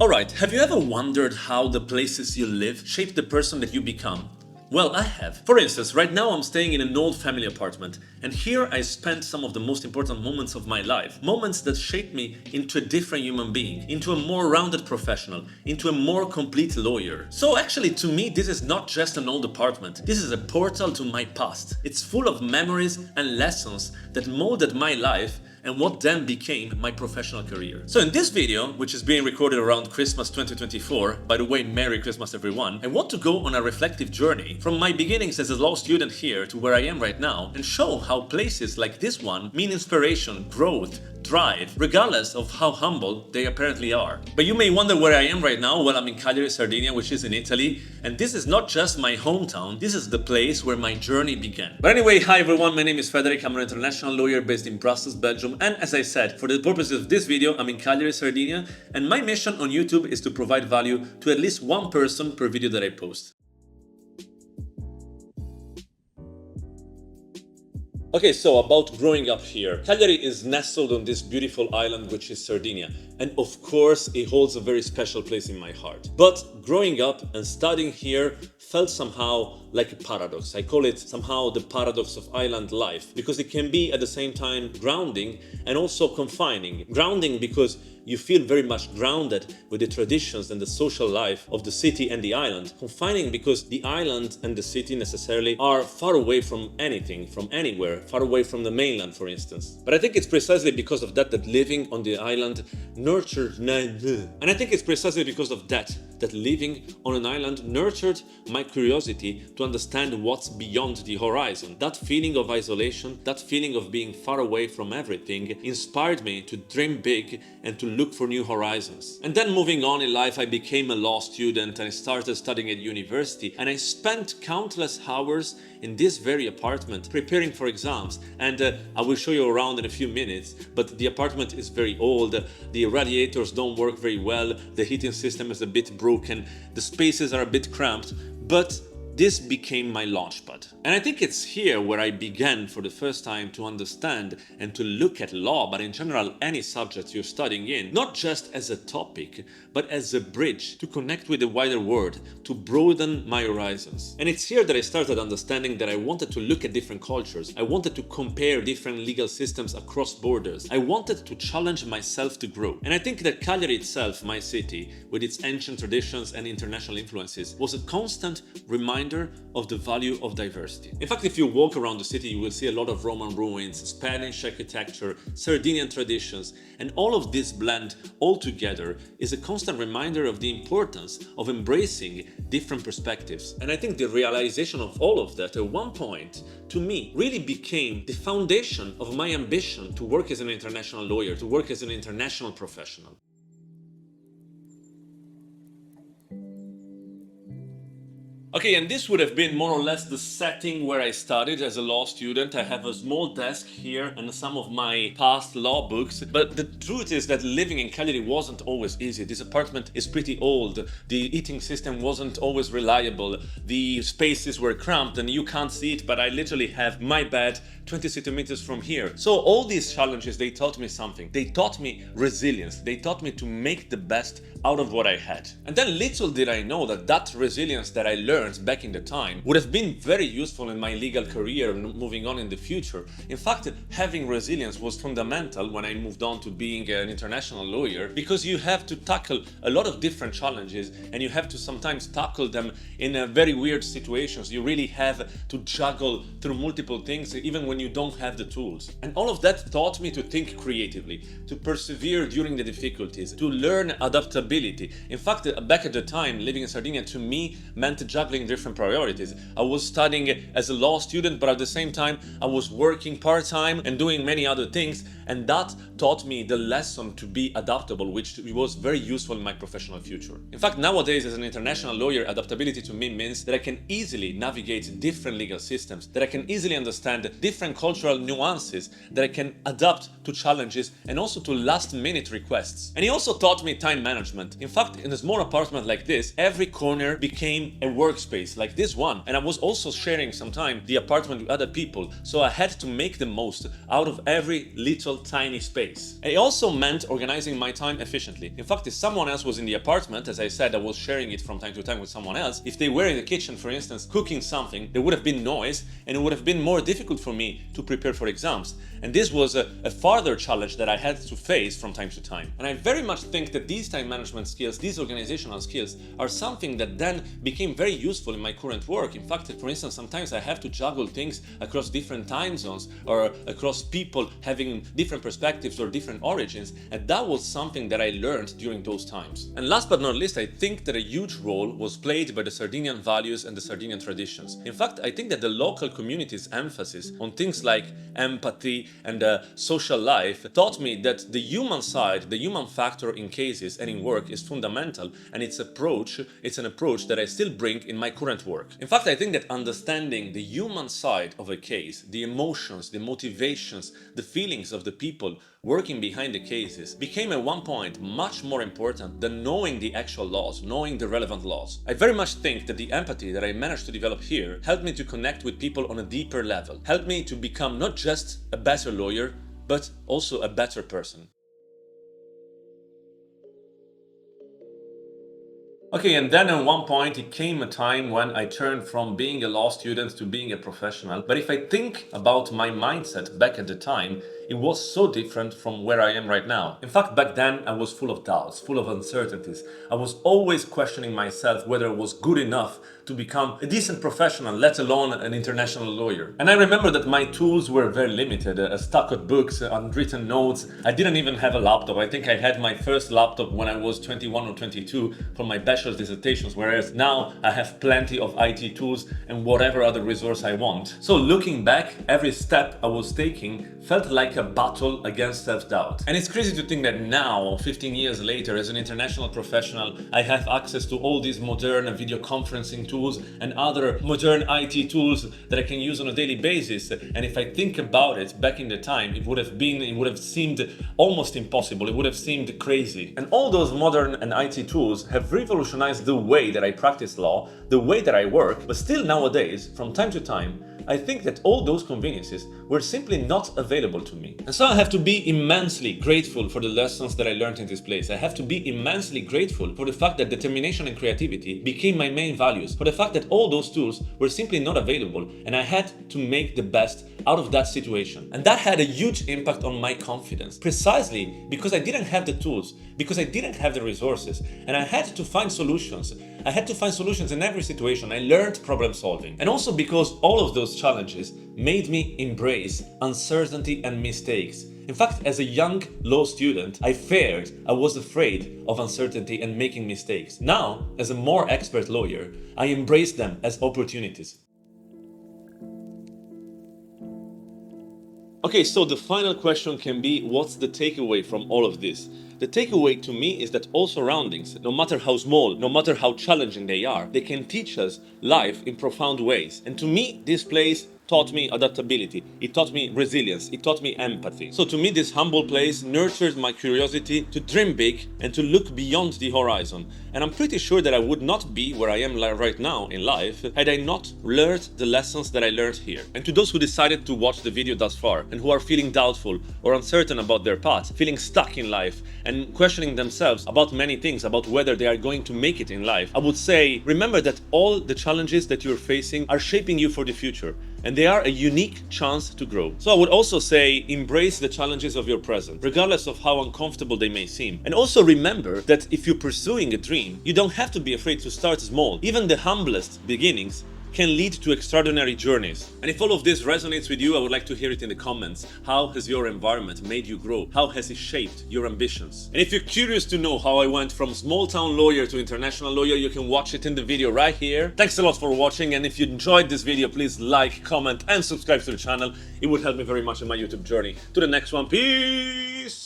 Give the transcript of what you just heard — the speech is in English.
Alright, have you ever wondered how the places you live shape the person that you become? Well, I have. For instance, right now I'm staying in an old family apartment, and here I spent some of the most important moments of my life. Moments that shaped me into a different human being, into a more rounded professional, into a more complete lawyer. So actually, to me, this is not just an old apartment. This is a portal to my past. It's full of memories and lessons that molded my life and what then became my professional career. So in this video, which is being recorded around Christmas 2024, by the way, Merry Christmas everyone, I want to go on a reflective journey from my beginnings as a law student here to where I am right now and show how places like this one mean inspiration, growth, drive, regardless of how humble they apparently are. But you may wonder where I am right now. Well, I'm in Cagliari, Sardinia, which is in Italy, and this is not just my hometown, this is the place where my journey began. But anyway, hi everyone, my name is Federich, I'm an international lawyer based in Brussels, Belgium, and as I said, for the purposes of this video, I'm in Cagliari, Sardinia, and my mission on YouTube is to provide value to at least one person per video that I post. Okay, so about growing up here. Cagliari is nestled on this beautiful island which is Sardinia, and of course it holds a very special place in my heart. But growing up and studying here felt somehow like a paradox. I call it somehow the paradox of island life, because it can be at the same time grounding and also confining. Grounding because you feel very much grounded with the traditions and the social life of the city and the island. Confining because the island and the city necessarily are far away from anything, from anywhere, far away from the mainland, for instance. But I think it's precisely because of that living on the island nurtured and I think it's precisely because of that living on an island nurtured my curiosity to understand what's beyond the horizon. That feeling of isolation, that feeling of being far away from everything inspired me to dream big and to look for new horizons. And then moving on in life, I became a law student and I started studying at university, and I spent countless hours in this very apartment preparing for exams. And I will show you around in a few minutes, but the apartment is very old, the radiators don't work very well, the heating system is a bit broken, the spaces are a bit cramped, but this became my launchpad. And I think it's here where I began for the first time to understand and to look at law, but in general any subject you're studying in, not just as a topic, but as a bridge to connect with the wider world, to broaden my horizons. And it's here that I started understanding that I wanted to look at different cultures. I wanted to compare different legal systems across borders. I wanted to challenge myself to grow. And I think that Cagliari itself, my city, with its ancient traditions and international influences, was a constant reminder of the value of diversity. In fact, if you walk around the city, you will see a lot of Roman ruins, Spanish architecture, Sardinian traditions, and all of this blend all together is a constant reminder of the importance of embracing different perspectives. And I think the realization of all of that at one point, to me, really became the foundation of my ambition to work as an international lawyer, to work as an international professional. Okay, and this would have been more or less the setting where I studied as a law student. I have a small desk here and some of my past law books. But the truth is that living in Cagliari wasn't always easy. This apartment is pretty old. The heating system wasn't always reliable. The spaces were cramped and you can't see it, but I literally have my bed 20 centimeters from here. So all these challenges, they taught me something. They taught me resilience. They taught me to make the best out of what I had. And then little did I know that that resilience that I learned back in the time would have been very useful in my legal career and moving on in the future. In fact, having resilience was fundamental when I moved on to being an international lawyer, because you have to tackle a lot of different challenges and you have to sometimes tackle them in very weird situations. You really have to juggle through multiple things even when you don't have the tools. And all of that taught me to think creatively, to persevere during the difficulties, to learn adaptability. In fact, back at the time, living in Sardinia to me meant juggling different priorities. I was studying as a law student, but at the same time I was working part-time and doing many other things, and that taught me the lesson to be adaptable, which was very useful in my professional future. In fact, nowadays as an international lawyer, adaptability to me means that I can easily navigate different legal systems, that I can easily understand different different cultural nuances that I can adapt to challenges and also to last-minute requests. And he also taught me time management. In fact, in a small apartment like this, every corner became a workspace like this one. And I was also sharing sometimes the apartment with other people, so I had to make the most out of every little tiny space. And it also meant organizing my time efficiently. In fact, if someone else was in the apartment, as I said, I was sharing it from time to time with someone else, if they were in the kitchen, for instance, cooking something, there would have been noise and it would have been more difficult for me to prepare for exams. And this was a further challenge that I had to face from time to time. And I very much think that these time management skills, these organizational skills, are something that then became very useful in my current work. In fact, for instance, sometimes I have to juggle things across different time zones or across people having different perspectives or different origins, and that was something that I learned during those times. And last but not least, I think that a huge role was played by the Sardinian values and the Sardinian traditions. In fact, I think that the local community's emphasis on things like empathy and social life taught me that the human side, the human factor in cases and in work is fundamental, and it's an approach that I still bring in my current work. In fact, I think that understanding the human side of a case, the emotions, the motivations, the feelings of the people working behind the cases became at one point much more important than knowing the actual laws, knowing the relevant laws. I very much think that the empathy that I managed to develop here helped me to connect with people on a deeper level, helped me to become not just a better lawyer, but also a better person. Okay, and then at one point it came a time when I turned from being a law student to being a professional. But if I think about my mindset back at the time, it was so different from where I am right now. In fact, back then I was full of doubts, full of uncertainties. I was always questioning myself whether I was good enough to become a decent professional, let alone an international lawyer. And I remember that my tools were very limited. A stack of books, unwritten notes. I didn't even have a laptop. I think I had my first laptop when I was 21 or 22 for my bachelor's dissertations, whereas now I have plenty of IT tools and whatever other resource I want. So looking back, every step I was taking felt like a battle against self-doubt. And it's crazy to think that now, 15 years later, as an international professional, I have access to all these modern video conferencing tools and other modern IT tools that I can use on a daily basis. And if I think about it, back in the time, it would have seemed almost impossible. It would have seemed crazy. And all those modern and IT tools have revolutionized the way that I practice law, the way that I work, but still nowadays, from time to time, I think that all those conveniences were simply not available to me. And so I have to be immensely grateful for the lessons that I learned in this place. I have to be immensely grateful for the fact that determination and creativity became my main values, for the fact that all those tools were simply not available, and I had to make the best out of that situation. And that had a huge impact on my confidence, precisely because I didn't have the tools, because I didn't have the resources, and I had to find solutions. I had to find solutions in every situation. I learned problem solving. And also because all of those challenges made me embrace uncertainty and mistakes. In fact, as a young law student, I was afraid of uncertainty and making mistakes. Now, as a more expert lawyer, I embrace them as opportunities. Okay, so the final question can be, what's the takeaway from all of this? The takeaway to me is that all surroundings, no matter how small, no matter how challenging they are, they can teach us life in profound ways. And to me, this place taught me adaptability, it taught me resilience, it taught me empathy. So to me, this humble place nurtured my curiosity to dream big and to look beyond the horizon. And I'm pretty sure that I would not be where I am right now in life had I not learned the lessons that I learned here. And to those who decided to watch the video thus far and who are feeling doubtful or uncertain about their path, feeling stuck in life and questioning themselves about many things, about whether they are going to make it in life, I would say, remember that all the challenges that you're facing are shaping you for the future, and they are a unique chance to grow. So I would also say, embrace the challenges of your present, regardless of how uncomfortable they may seem. And also remember that if you're pursuing a dream, you don't have to be afraid to start small. Even the humblest beginnings can lead to extraordinary journeys. And if all of this resonates with you, I would like to hear it in the comments. How has your environment made you grow? How has it shaped your ambitions? And if you're curious to know how I went from small town lawyer to international lawyer, you can watch it in the video right here. Thanks a lot for watching, and if you enjoyed this video, please like, comment and subscribe to the channel. It would help me very much in my YouTube journey. To the next one, peace!